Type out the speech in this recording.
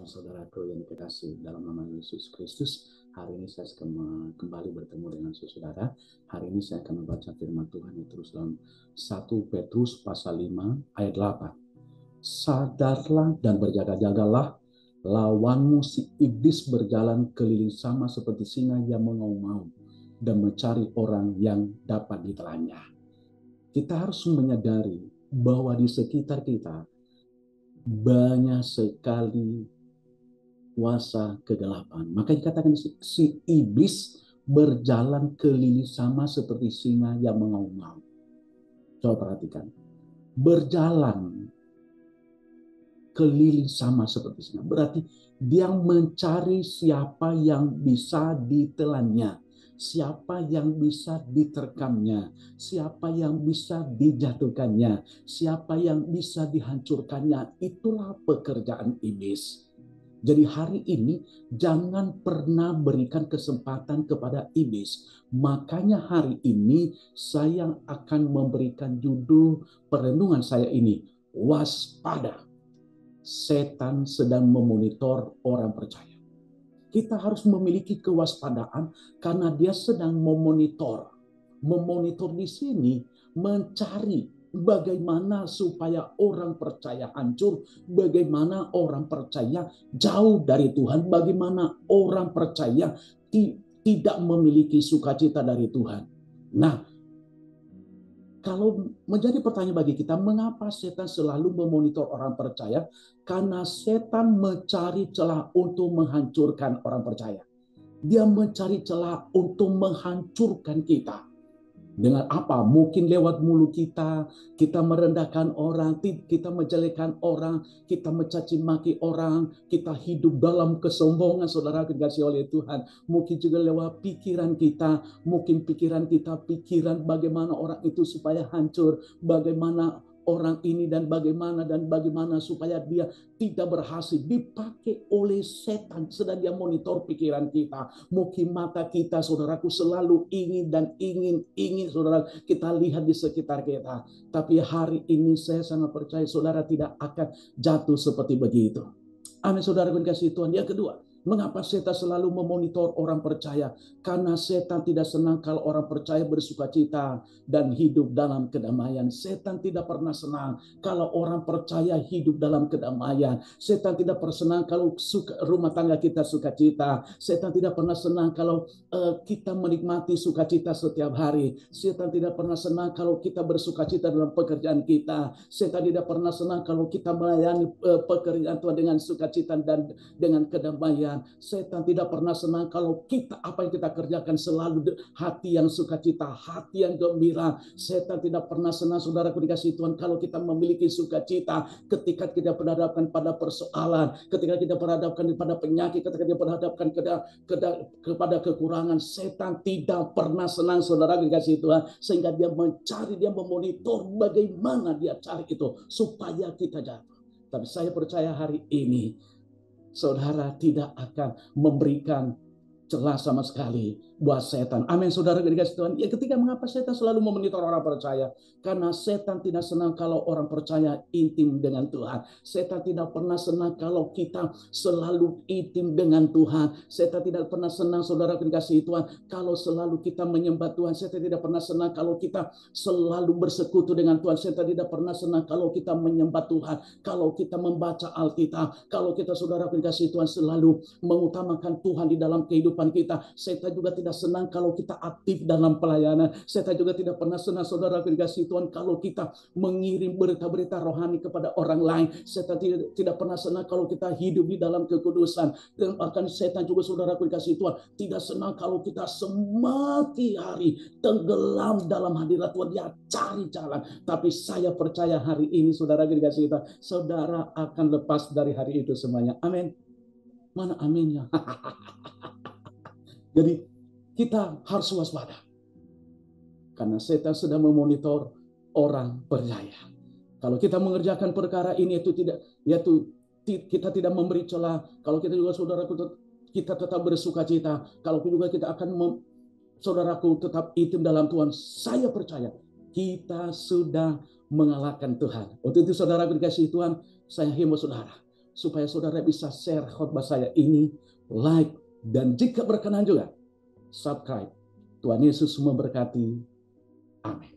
Saudaraku yang dikasihi dalam nama Yesus Kristus, hari ini saya akan kembali bertemu dengan saudara. Hari ini saya akan membaca firman Tuhan yang terus dalam 1 Petrus pasal 5 ayat 8. Sadarlah dan berjaga-jagalah, lawanmu si iblis berjalan keliling sama seperti singa yang mengaum-ngaum dan mencari orang yang dapat ditelannya. Kita harus menyadari bahwa di sekitar kita banyak sekali kuasa kegelapan. Maka dikatakan si iblis berjalan keliling sama seperti singa yang mengaum-ngaum. Coba perhatikan. Berjalan keliling sama seperti singa. Berarti dia mencari siapa yang bisa ditelannya. Siapa yang bisa diterkamnya, siapa yang bisa dijatuhkannya, siapa yang bisa dihancurkannya. Itulah pekerjaan iblis. Jadi hari ini jangan pernah berikan kesempatan kepada iblis. Makanya hari ini saya akan memberikan judul perenungan saya ini, waspada. Setan sedang memonitor orang percaya. Kita harus memiliki kewaspadaan karena dia sedang memonitor. Memonitor di sini mencari bagaimana supaya orang percaya hancur, bagaimana orang percaya jauh dari Tuhan, bagaimana orang percaya tidak memiliki sukacita dari Tuhan. Nah, kalau menjadi pertanyaan bagi kita, mengapa setan selalu memonitor orang percaya? Karena setan mencari celah untuk menghancurkan orang percaya. Dia mencari celah untuk menghancurkan kita. Dengan apa? Mungkin lewat mulut kita merendahkan orang, kita menjelekkan orang, kita mencaci maki orang, kita hidup dalam kesombongan, saudara dikasihi oleh Tuhan. Mungkin juga lewat pikiran kita, mungkin pikiran bagaimana orang itu supaya hancur, bagaimana orang ini dan bagaimana supaya dia tidak berhasil, dipakai oleh setan. Sedang dia monitor pikiran kita. Mungkin mata kita, saudaraku, selalu ingin saudara, kita lihat di sekitar kita. Tapi hari ini saya sangat percaya saudara tidak akan jatuh seperti begitu. Amin, saudara dikasihi Tuhan. Yang kedua, mengapa setan selalu memonitor orang percaya? Karena setan tidak senang kalau orang percaya bersukacita dan hidup dalam kedamaian. Setan tidak pernah senang kalau orang percaya hidup dalam kedamaian. Setan tidak pernah senang kalau rumah tangga kita sukacita. Setan tidak pernah senang kalau kita menikmati sukacita setiap hari. Setan tidak pernah senang kalau kita bersukacita dalam pekerjaan kita. Setan tidak pernah senang kalau kita melayani pekerjaan Tuhan dengan sukacita dan dengan kedamaian. Setan tidak pernah senang kalau apa yang kita kerjakan selalu hati yang sukacita, hati yang gembira. Setan tidak pernah senang, saudara dikasihi Tuhan, kalau kita memiliki sukacita ketika kita berhadapkan pada persoalan, ketika kita berhadapkan pada penyakit, ketika kita berhadapkan kepada kekurangan. Setan tidak pernah senang, saudara dikasihi Tuhan, sehingga dia memonitor bagaimana dia cari itu supaya kita jatuh. Tapi saya percaya hari ini saudara tidak akan memberikan celah sama sekali buat setan. Amin, saudara dikasihi Tuhan. Yang ketiga, mengapa setan selalu memonitor orang percaya? Karena setan tidak senang kalau orang percaya intim dengan Tuhan. Setan tidak pernah senang kalau kita selalu intim dengan Tuhan. Setan tidak pernah senang, saudara dikasihi Tuhan, kalau selalu kita menyembah Tuhan. Setan tidak pernah senang kalau kita selalu bersekutu dengan Tuhan. Setan tidak pernah senang kalau kita menyembah Tuhan, kalau kita membaca Alkitab, kalau kita, saudara dikasihi Tuhan, selalu mengutamakan Tuhan di dalam kehidupan kita. Setan juga tidak senang kalau kita aktif dalam pelayanan. Setan juga tidak pernah senang, saudara dikasihi Tuhan, kalau kita mengirim berita-berita rohani kepada orang lain. Setan tidak pernah senang kalau kita hidup di dalam kekudusan. Dan bahkan setan juga, saudara dikasihi Tuhan, tidak senang kalau kita semakin hari tenggelam dalam hadirat Tuhan. Dia cari jalan. Tapi saya percaya hari ini, saudara dikasihi Tuhan, saudara akan lepas dari hari itu semuanya. Amin. Mana aminnya? Jadi kita harus waspada. Karena setan sedang memonitor orang percaya. Kalau kita mengerjakan perkara ini kita tidak memberi celah. Kalau kita juga, saudaraku, kita tetap bersukacita. Kalau juga kita akan saudaraku tetap intim dalam Tuhan. Saya percaya kita sudah mengalahkan Tuhan. Untuk itu, saudara dikasihi Tuhan, saya himbau saudara, supaya saudara bisa share khotbah saya ini, like, dan jika berkenan juga, subscribe. Tuhan Yesus memberkati. Amin.